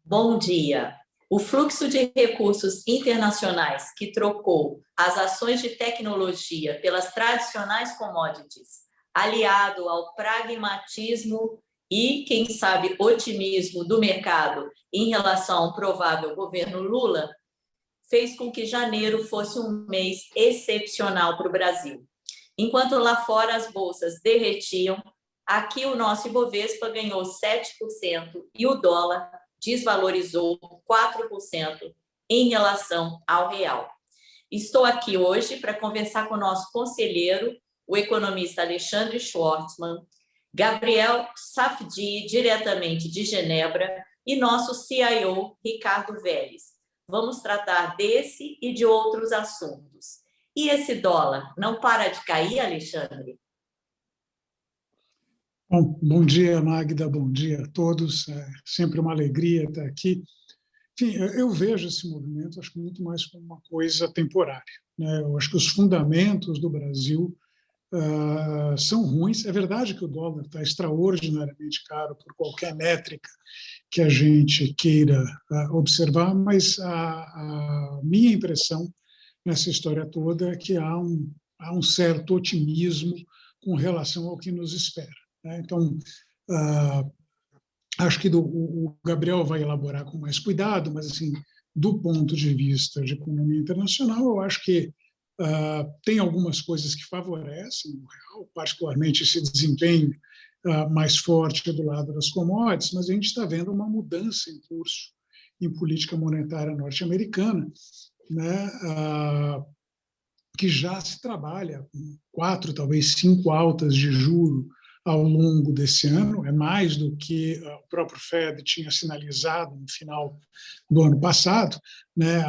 Bom dia. O fluxo de recursos internacionais que trocou as ações de tecnologia pelas tradicionais commodities, aliado ao pragmatismo e, quem sabe, otimismo do mercado em relação ao provável governo Lula, fez com que janeiro fosse um mês excepcional para o Brasil. Enquanto lá fora as bolsas derretiam, aqui o nosso Ibovespa ganhou 7% e o dólar desvalorizou 4% em relação ao real. Estou aqui hoje para conversar com o nosso conselheiro, o economista Alexandre Schwartzman, Gabriel Safdie, diretamente de Genebra, e nosso CIO, Ricardo Vélez. Vamos tratar desse e de outros assuntos. E esse dólar não para de cair, Alexandre? Bom dia, Magda, bom dia a todos. É sempre uma alegria estar aqui. Enfim, eu vejo esse movimento, acho que muito mais como uma coisa temporária, né? Eu acho que os fundamentos do Brasil são ruins. É verdade que o dólar está extraordinariamente caro por qualquer métrica que a gente queira observar, mas a minha impressão nessa história toda é que há um certo otimismo com relação ao que nos espera. Então, acho que o Gabriel vai elaborar com mais cuidado, mas, assim, do ponto de vista de economia internacional, eu acho que tem algumas coisas que favorecem o real, particularmente esse desempenho mais forte do lado das commodities, mas a gente está vendo uma mudança em curso em política monetária norte-americana, né, que já se trabalha com 4, talvez 5 altas de juro ao longo desse ano, é mais do que o próprio Fed tinha sinalizado no final do ano passado, né?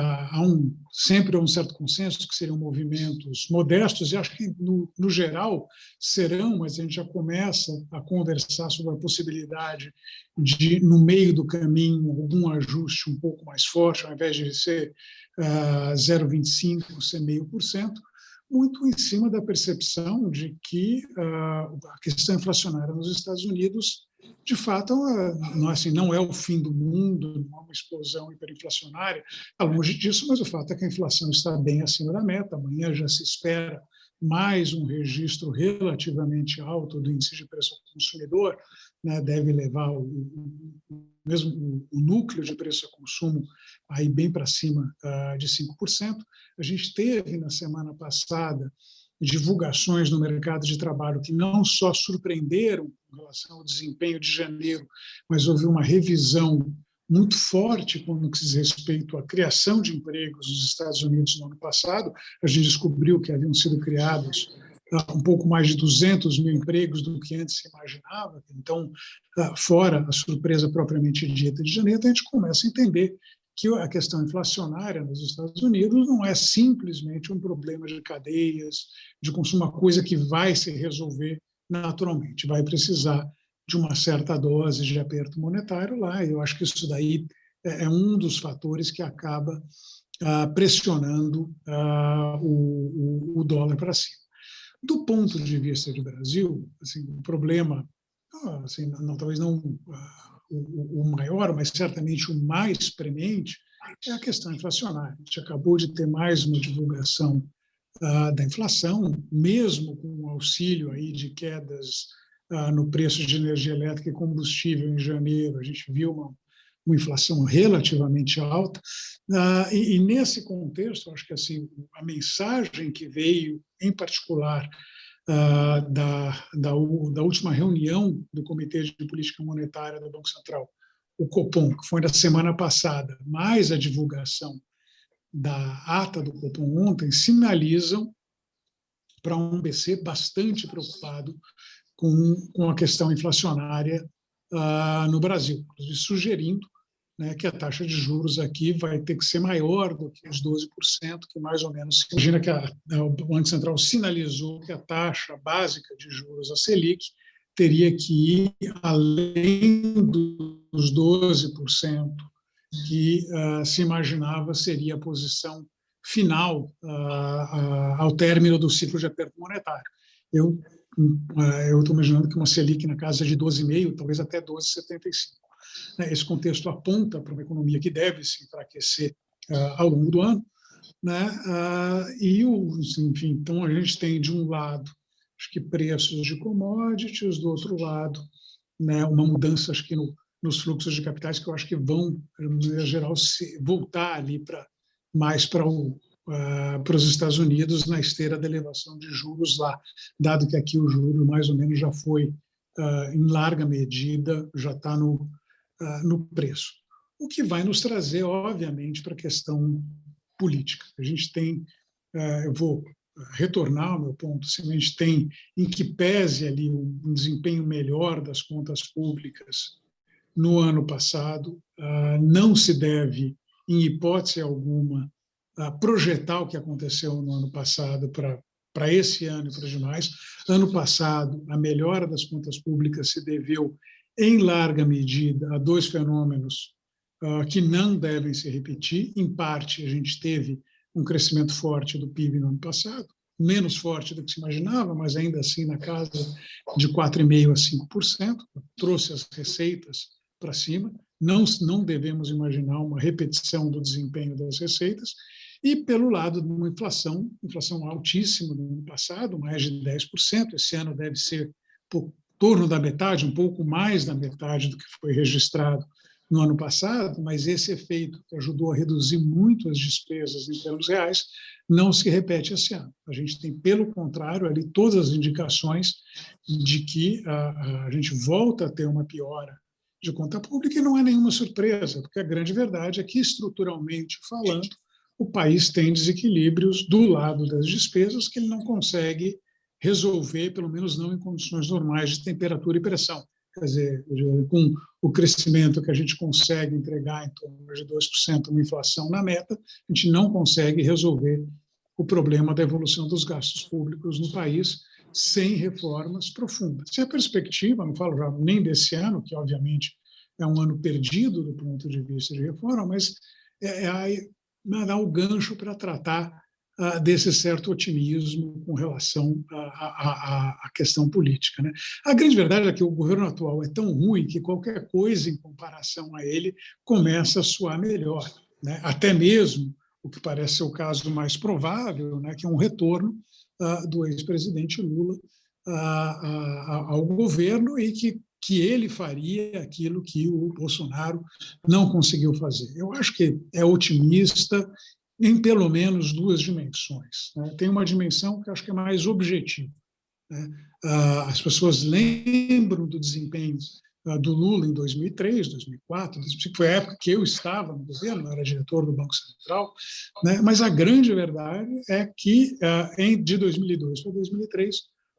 Sempre há um certo consenso que seriam movimentos modestos, e acho que, no geral, serão, mas a gente já começa a conversar sobre a possibilidade de, no meio do caminho, algum ajuste um pouco mais forte, ao invés de ser 0,25%, ser 0,5%, muito em cima da percepção de que a questão inflacionária nos Estados Unidos, de fato, não é o fim do mundo, não é uma explosão hiperinflacionária, está longe disso, mas o fato é que a inflação está bem acima da meta. Amanhã já se espera mais um registro relativamente alto do índice de preço ao consumidor, né, deve levar mesmo o núcleo de preço ao consumo aí bem para cima de 5%. A gente teve, na semana passada, divulgações no mercado de trabalho que não só surpreenderam com relação ao desempenho de janeiro, mas houve uma revisão muito forte quando diz respeito à criação de empregos nos Estados Unidos no ano passado. A gente descobriu que haviam sido criados um pouco mais de 200 mil empregos do que antes se imaginava. Então, fora a surpresa propriamente dita de janeiro, a gente começa a entender que a questão inflacionária nos Estados Unidos não é simplesmente um problema de cadeias, de consumo, uma coisa que vai se resolver naturalmente, vai precisar de uma certa dose de aperto monetário lá, e eu acho que isso daí é um dos fatores que acaba pressionando o dólar para cima. Do ponto de vista do Brasil, assim, o problema, assim, talvez não o maior, mas certamente o mais premente, é a questão inflacionária. A gente acabou de ter mais uma divulgação da inflação, mesmo com o auxílio aí de quedas no preço de energia elétrica e combustível em janeiro, a gente viu uma inflação relativamente alta, e nesse contexto, acho que assim, a mensagem que veio, em particular, da última reunião do Comitê de Política Monetária do Banco Central, o Copom, que foi na semana passada, mais a divulgação da ata do Copom ontem, sinalizam para um BC bastante preocupado com a questão inflacionária no Brasil, sugerindo, né, que a taxa de juros aqui vai ter que ser maior do que os 12%, que mais ou menos se imagina que o Banco Central sinalizou que a taxa básica de juros, a Selic, teria que ir além dos 12% que se imaginava seria a posição final ao término do ciclo de aperto monetário. Eu estou imaginando que uma Selic na casa de 12,5%, talvez até 12,75%. né? Esse contexto aponta para uma economia que deve se enfraquecer ao longo do ano, né? Enfim, então a gente tem de um lado, acho que preços de commodities, do outro lado, né, uma mudança, acho que nos fluxos de capitais que eu acho que vão, em geral, voltar ali mais para os Estados Unidos na esteira da elevação de juros lá, dado que aqui o juro mais ou menos já foi, em larga medida, já está no preço. O que vai nos trazer, obviamente, para a questão política. A gente tem, eu vou retornar ao meu ponto, se a gente tem, em que pese ali um desempenho melhor das contas públicas no ano passado, não se deve, em hipótese alguma, projetar o que aconteceu no ano passado para esse ano e para os demais. Ano passado, a melhora das contas públicas se deveu, em larga medida, a dois fenômenos que não devem se repetir. Em parte, a gente teve um crescimento forte do PIB no ano passado, menos forte do que se imaginava, mas ainda assim na casa de 4,5% a 5%, trouxe as receitas para cima. Não devemos imaginar uma repetição do desempenho das receitas. E, pelo lado de uma inflação altíssima no ano passado, mais de 10%, esse ano deve ser por torno da metade, um pouco mais da metade do que foi registrado no ano passado, mas esse efeito que ajudou a reduzir muito as despesas em termos reais não se repete esse ano. A gente tem, pelo contrário, ali todas as indicações de que a gente volta a ter uma piora de conta pública, e não é nenhuma surpresa, porque a grande verdade é que, estruturalmente falando, o país tem desequilíbrios do lado das despesas que ele não consegue resolver, pelo menos não em condições normais de temperatura e pressão. Quer dizer, com o crescimento que a gente consegue entregar em torno de 2%, uma inflação na meta, a gente não consegue resolver o problema da evolução dos gastos públicos no país sem reformas profundas. Se a perspectiva, não falo já nem desse ano, que obviamente é um ano perdido do ponto de vista de reforma, mas dar o gancho para tratar desse certo otimismo com relação à questão política, né? A grande verdade é que o governo atual é tão ruim que qualquer coisa em comparação a ele começa a soar melhor, né? Até mesmo o que parece ser o caso mais provável, né, que é um retorno do ex-presidente Lula ao governo e que ele faria aquilo que o Bolsonaro não conseguiu fazer. Eu acho que é otimista em pelo menos duas dimensões, né? Tem uma dimensão que eu acho que é mais objetiva, né? As pessoas lembram do desempenho do Lula em 2003, 2004, 2005, foi a época que eu estava no governo, eu era diretor do Banco Central, né? Mas a grande verdade é que, de 2002 para 2003,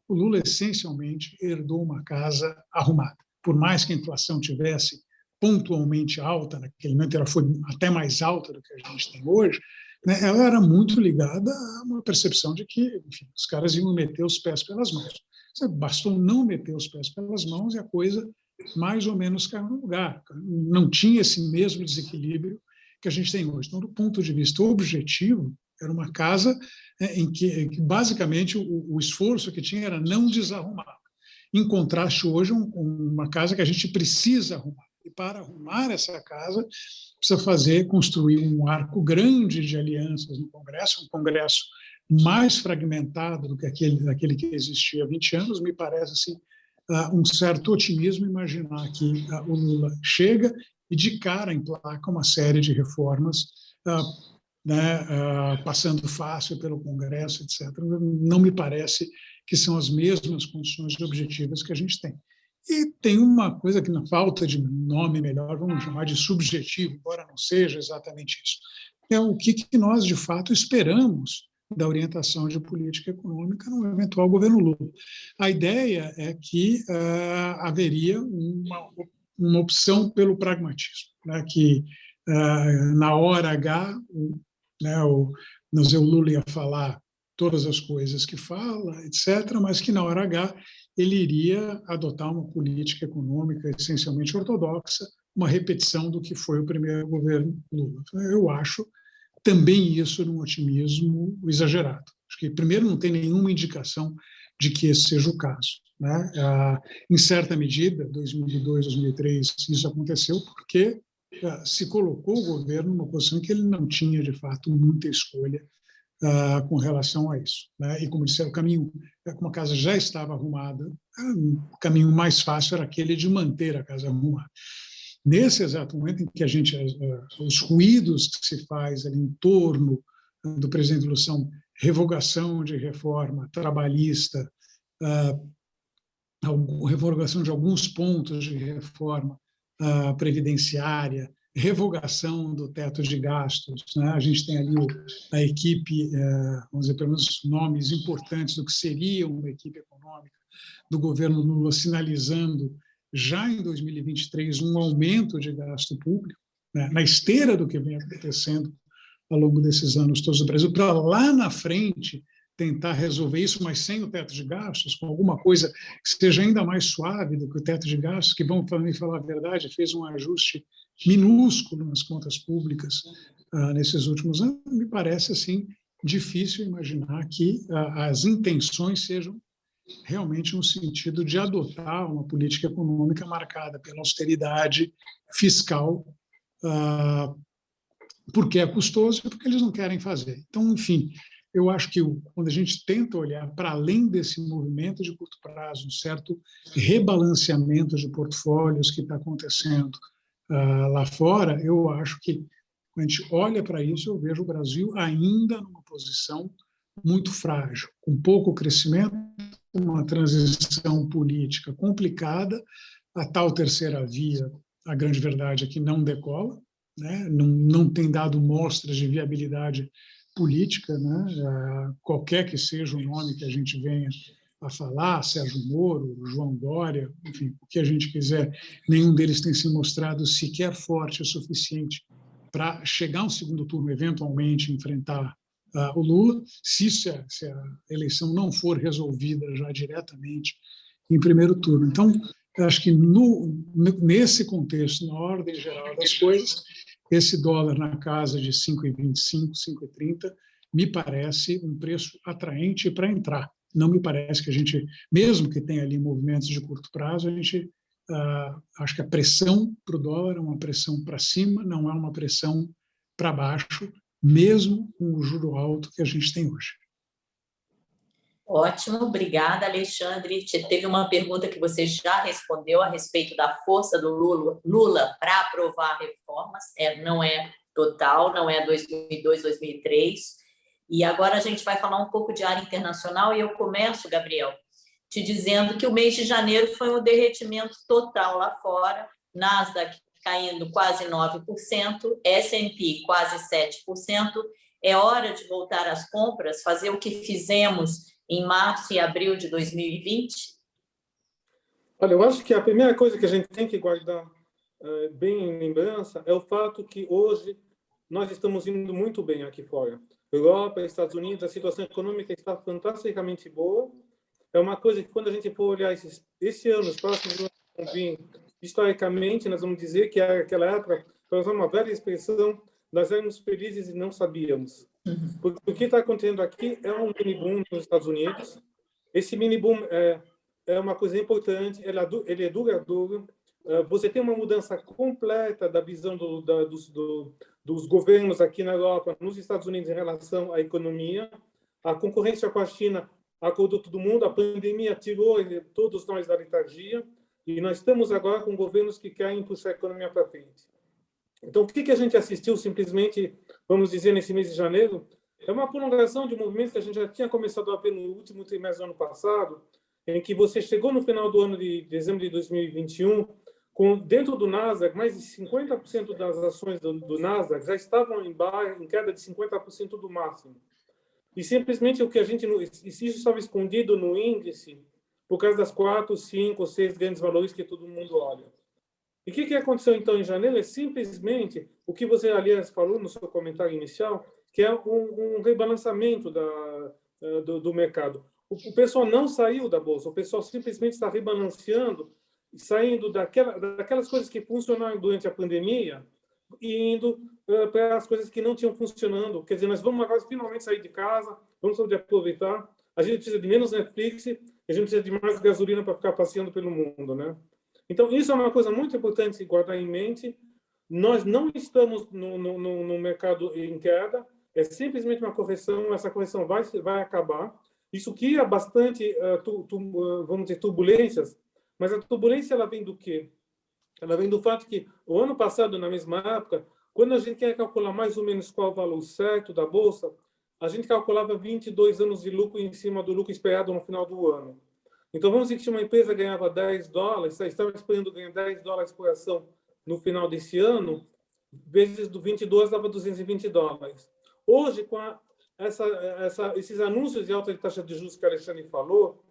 o Lula essencialmente herdou uma casa arrumada. Por mais que a inflação tivesse pontualmente alta, naquele momento ela foi até mais alta do que a gente tem hoje, né? Ela era muito ligada a uma percepção de que, enfim, os caras iam meter os pés pelas mãos. Bastou não meter os pés pelas mãos e a coisa mais ou menos caiu no lugar. Não tinha esse mesmo desequilíbrio que a gente tem hoje. Então, do ponto de vista objetivo, era uma casa em que basicamente, o esforço que tinha era não desarrumar. Em contraste, hoje, uma casa que a gente precisa arrumar. E para arrumar essa casa, precisa construir um arco grande de alianças no Congresso, um Congresso mais fragmentado do que aquele que existia há 20 anos. Me parece assim, um certo otimismo imaginar que o Lula chega e de cara emplaca uma série de reformas, né, passando fácil pelo Congresso, etc. Não me parece que são as mesmas condições objetivas que a gente tem. E tem uma coisa que, na falta de nome melhor, vamos chamar de subjetivo, embora não seja exatamente isso, é o que nós, de fato, esperamos da orientação de política econômica no eventual governo Lula. A ideia é que haveria uma opção pelo pragmatismo, né, que na hora H, né, o Lula ia falar todas as coisas que fala, etc., mas que na hora H ele iria adotar uma política econômica essencialmente ortodoxa, uma repetição do que foi o primeiro governo Lula. Eu acho também isso num otimismo exagerado. Acho que, primeiro, não tem nenhuma indicação de que esse seja o caso. né? Em certa medida, 2002, 2003, isso aconteceu porque se colocou o governo numa posição que ele não tinha, de fato, muita escolha com relação a isso, né? E, como disseram, o caminho, como a casa já estava arrumada, o caminho mais fácil era aquele de manter a casa arrumada. Nesse exato momento em que a gente, os ruídos que se faz ali em torno do presidente Lula são revogação de reforma trabalhista, revogação de alguns pontos de reforma previdenciária, revogação do teto de gastos, né? A gente tem ali a equipe, vamos dizer, pelo menos nomes importantes do que seria uma equipe econômica do governo Lula sinalizando já em 2023 um aumento de gasto público, né? Na esteira do que vem acontecendo ao longo desses anos todos no Brasil, para lá na frente tentar resolver isso, mas sem o teto de gastos, com alguma coisa que seja ainda mais suave do que o teto de gastos, que, vamos também falar a verdade, fez um ajuste minúsculo nas contas públicas nesses últimos anos. Me parece assim difícil imaginar que as intenções sejam realmente no sentido de adotar uma política econômica marcada pela austeridade fiscal, porque é custoso e porque eles não querem fazer. Então, enfim, eu acho que quando a gente tenta olhar para além desse movimento de curto prazo, um certo rebalanceamento de portfólios que está acontecendo lá fora, eu acho que, quando a gente olha para isso, eu vejo o Brasil ainda numa posição muito frágil, com pouco crescimento, uma transição política complicada, a tal terceira via, a grande verdade é que não decola, né? Não tem dado mostras de viabilidade política, né? Qualquer que seja o nome que a gente venha a falar, Sérgio Moro, João Dória, enfim, o que a gente quiser, nenhum deles tem se mostrado sequer forte o suficiente para chegar ao segundo turno, eventualmente enfrentar o Lula, se a eleição não for resolvida já diretamente em primeiro turno. Então, eu acho que nesse contexto, na ordem geral das coisas, esse dólar na casa de 5,25, 5,30, me parece um preço atraente para entrar. Não me parece que a gente, mesmo que tenha ali movimentos de curto prazo, a gente acho que a pressão para o dólar é uma pressão para cima, não é uma pressão para baixo, mesmo com o juro alto que a gente tem hoje. Ótimo, obrigada, Alexandre. Teve uma pergunta que você já respondeu a respeito da força do Lula para aprovar reformas. Não é total, não é 2002, 2003. E agora a gente vai falar um pouco de área internacional e eu começo, Gabriel, te dizendo que o mês de janeiro foi um derretimento total lá fora, Nasdaq caindo quase 9%, S&P quase 7%. É hora de voltar às compras, fazer o que fizemos em março e abril de 2020? Olha, eu acho que a primeira coisa que a gente tem que guardar bem em lembrança é o fato que hoje nós estamos indo muito bem aqui fora. Europa, Estados Unidos, a situação econômica está fantasticamente boa. É uma coisa que, quando a gente for olhar esse ano, os próximos anos que vão vir, historicamente, nós vamos dizer que aquela época, para usar uma velha expressão, nós éramos felizes e não sabíamos. Porque o que está acontecendo aqui é um mini boom nos Estados Unidos. Esse mini boom é uma coisa importante, ele é duradouro. Você tem uma mudança completa da visão dos governos aqui na Europa, nos Estados Unidos, em relação à economia. A concorrência com a China acordou todo mundo, a pandemia tirou todos nós da letargia, e nós estamos agora com governos que querem puxar a economia para frente. Então, o que a gente assistiu simplesmente, vamos dizer, nesse mês de janeiro, é uma prolongação de um movimento que a gente já tinha começado a ver no último trimestre do ano passado, em que você chegou no final do ano de dezembro de 2021, dentro do Nasdaq, mais de 50% das ações do Nasdaq já estavam em queda de 50% do máximo. E simplesmente o que isso estava escondido no índice por causa das 4, 5 ou 6 grandes valores que todo mundo olha. E o que aconteceu então em janeiro é simplesmente o que você, aliás, falou no seu comentário inicial, que é um rebalançamento do mercado. O pessoal não saiu da bolsa, o pessoal simplesmente está rebalanceando, saindo daquelas coisas que funcionaram durante a pandemia e indo para as coisas que não tinham funcionando. Quer dizer, nós vamos agora finalmente sair de casa, vamos poder aproveitar. a gente precisa de menos Netflix e a gente precisa de mais gasolina para ficar passeando pelo mundo, né? Então, isso é uma coisa muito importante de guardar em mente. Nós não estamos no mercado em queda, é simplesmente uma correção, essa correção vai acabar. Isso cria bastante, vamos dizer, turbulências, mas a turbulência ela vem do quê? Ela vem do fato que o ano passado, na mesma época, quando a gente quer calcular mais ou menos qual o valor certo da Bolsa, a gente calculava 22 anos de lucro em cima do lucro esperado no final do ano. Então, vamos dizer que se uma empresa ganhava $10, estava esperando ganhar $10 por ação no final desse ano, vezes do 22 dava $220. Hoje, com esses anúncios de alta de taxa de juros que a Alexandre falou,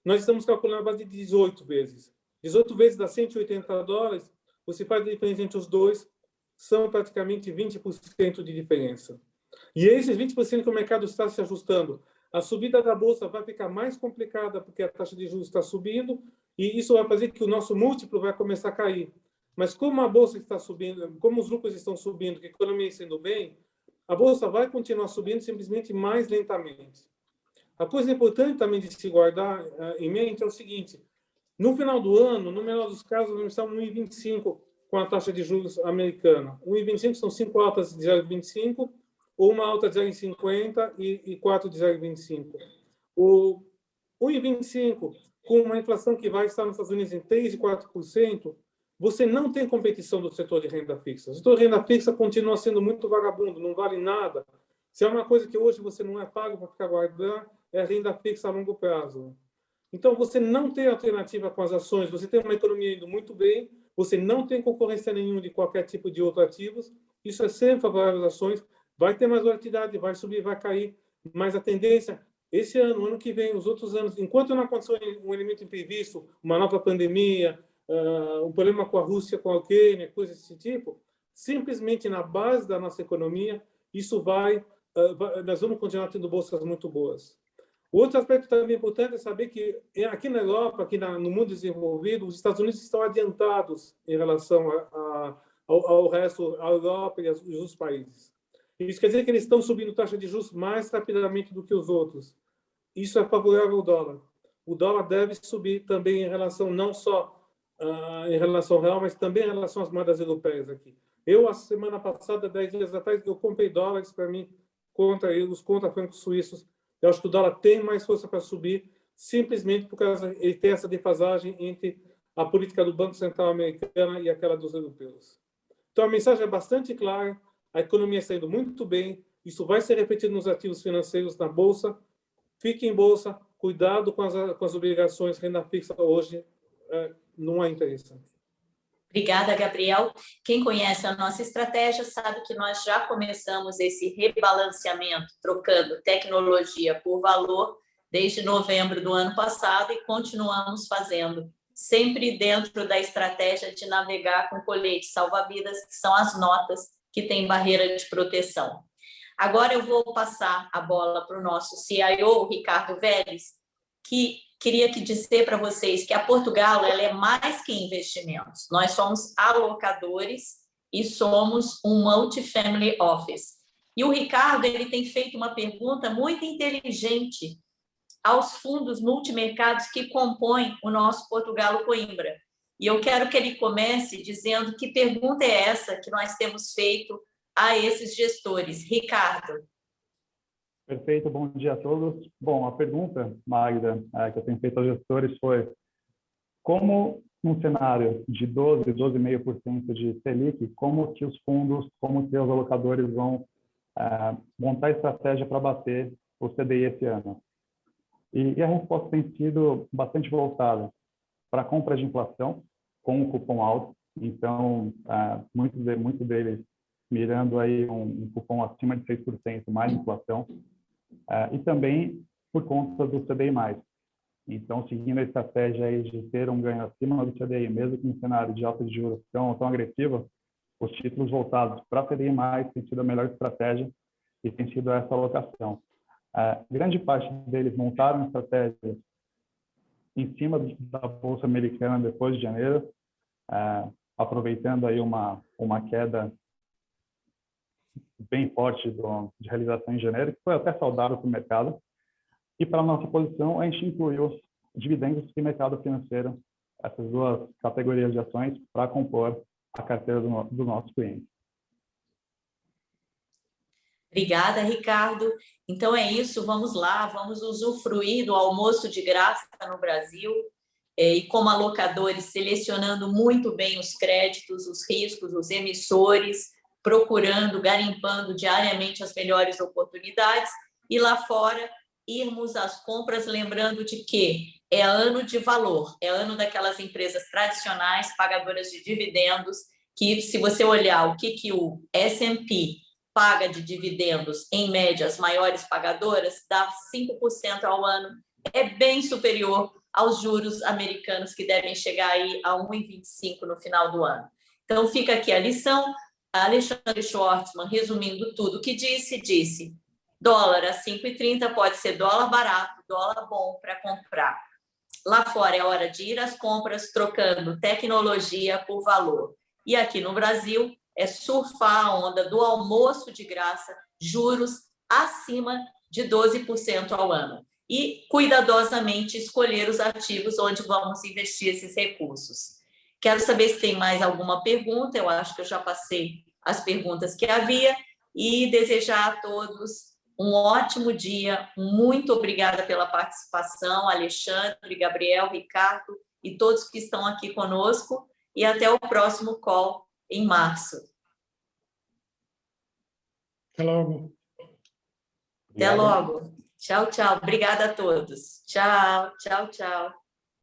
nós estamos calculando a base de 18 vezes. 18 vezes dá $180, você faz a diferença entre os dois, são praticamente 20% de diferença. E é esses 20% que o mercado está se ajustando. A subida da Bolsa vai ficar mais complicada porque a taxa de juros está subindo e isso vai fazer que o nosso múltiplo vai começar a cair. Mas como a Bolsa está subindo, como os lucros estão subindo, que a economia está indo bem, a Bolsa vai continuar subindo simplesmente mais lentamente. A coisa importante também de se guardar em mente é o seguinte, no final do ano, no menor dos casos, nós estamos no 1,25 com a taxa de juros americana. 1,25 são 5 altas de 0,25 ou uma alta de 0,50 e 4 de 0,25. O 1,25 com uma inflação que vai estar nos Estados Unidos em 3 e 4%, você não tem competição do setor de renda fixa. O setor de renda fixa continua sendo muito vagabundo, não vale nada. Se é uma coisa que hoje você não é pago para ficar guardando, é renda fixa a longo prazo. Então, você não tem alternativa com as ações, você tem uma economia indo muito bem, você não tem concorrência nenhuma de qualquer tipo de outro ativos, isso é sempre favorável às ações, vai ter mais volatilidade, vai subir, vai cair, mas a tendência, esse ano, ano que vem, os outros anos, enquanto não acontecer um elemento imprevisto, uma nova pandemia, um problema com a Rússia, com a Ucrânia, coisas desse tipo, simplesmente na base da nossa economia, isso nós vamos continuar tendo bolsas muito boas. Outro aspecto também importante é saber que aqui na Europa, no mundo desenvolvido, os Estados Unidos estão adiantados em relação ao resto, à Europa e aos outros países. Isso quer dizer que eles estão subindo taxa de juros mais rapidamente do que os outros. Isso é favorável ao dólar. O dólar deve subir também em relação, não só em relação ao real, mas também em relação às moedas europeias aqui. A semana passada, 10 dias atrás, eu comprei dólares para mim contra euros, contra francos suíços. Eu acho que o dólar tem mais força para subir, simplesmente porque ele tem essa defasagem entre a política do Banco Central americana e aquela dos europeus. Então, a mensagem é bastante clara, a economia está indo muito bem, isso vai ser refletido nos ativos financeiros na Bolsa. Fique em Bolsa, cuidado com as obrigações, renda fixa hoje não é interessante. Obrigada, Gabriel. Quem conhece a nossa estratégia sabe que nós já começamos esse rebalanceamento, trocando tecnologia por valor desde novembro do ano passado e continuamos fazendo, sempre dentro da estratégia de navegar com coletes salva-vidas, que são as notas que têm barreira de proteção. Agora eu vou passar a bola para o nosso CIO, o Ricardo Vélez, que queria dizer para vocês que a Portugal ela é mais que investimentos. Nós somos alocadores e somos um multifamily office. E o Ricardo ele tem feito uma pergunta muito inteligente aos fundos multimercados que compõem o nosso Portugal Coimbra. E eu quero que ele comece dizendo que pergunta é essa que nós temos feito a esses gestores. Ricardo. Perfeito, bom dia a todos. Bom, a pergunta, Magda, que eu tenho feito aos gestores foi como, num cenário de 12,5% de Selic, como que os fundos, como que os alocadores vão montar estratégia para bater o CDI esse ano? E a resposta tem sido bastante voltada para a compra de inflação, com um cupom alto. Então, muitos deles mirando aí um cupom acima de 6% mais inflação. E também por conta do CDI+. Então, seguindo a estratégia aí de ter um ganho acima do CDI, mesmo que em cenário de alta de juros tão agressiva, os títulos voltados para CDI+, tem sido a melhor estratégia e tem sido essa alocação. Grande parte deles montaram estratégias em cima da Bolsa Americana depois de janeiro, aproveitando aí uma queda bem forte de realização em janeiro, que foi até saudável para o mercado. E para a nossa posição, a gente incluiu dividendos e mercado financeiro, essas duas categorias de ações, para compor a carteira do nosso cliente. Obrigada, Ricardo. Então é isso, vamos lá, vamos usufruir do almoço de graça no Brasil e como alocadores selecionando muito bem os créditos, os riscos, os emissores, procurando, garimpando diariamente as melhores oportunidades e lá fora irmos às compras lembrando de que é ano de valor, é ano daquelas empresas tradicionais pagadoras de dividendos que se você olhar o que o S&P paga de dividendos, em média, as maiores pagadoras, dá 5% ao ano. É bem superior aos juros americanos, que devem chegar aí a 1,25% no final do ano. Então, fica aqui a lição. A Alexandre Schwartzman, resumindo tudo o que disse, dólar a 5,30 pode ser dólar barato, dólar bom para comprar. Lá fora é hora de ir às compras, trocando tecnologia por valor. E aqui no Brasil, é surfar a onda do almoço de graça, juros acima de 12% ao ano. E cuidadosamente escolher os ativos onde vamos investir esses recursos. Quero saber se tem mais alguma pergunta, eu acho que eu já passei as perguntas que havia, e desejar a todos um ótimo dia. Muito obrigada pela participação, Alexandre, Gabriel, Ricardo e todos que estão aqui conosco, e até o próximo call em março. Até logo. Até logo. Tchau, tchau. Obrigada a todos. Tchau, tchau, tchau.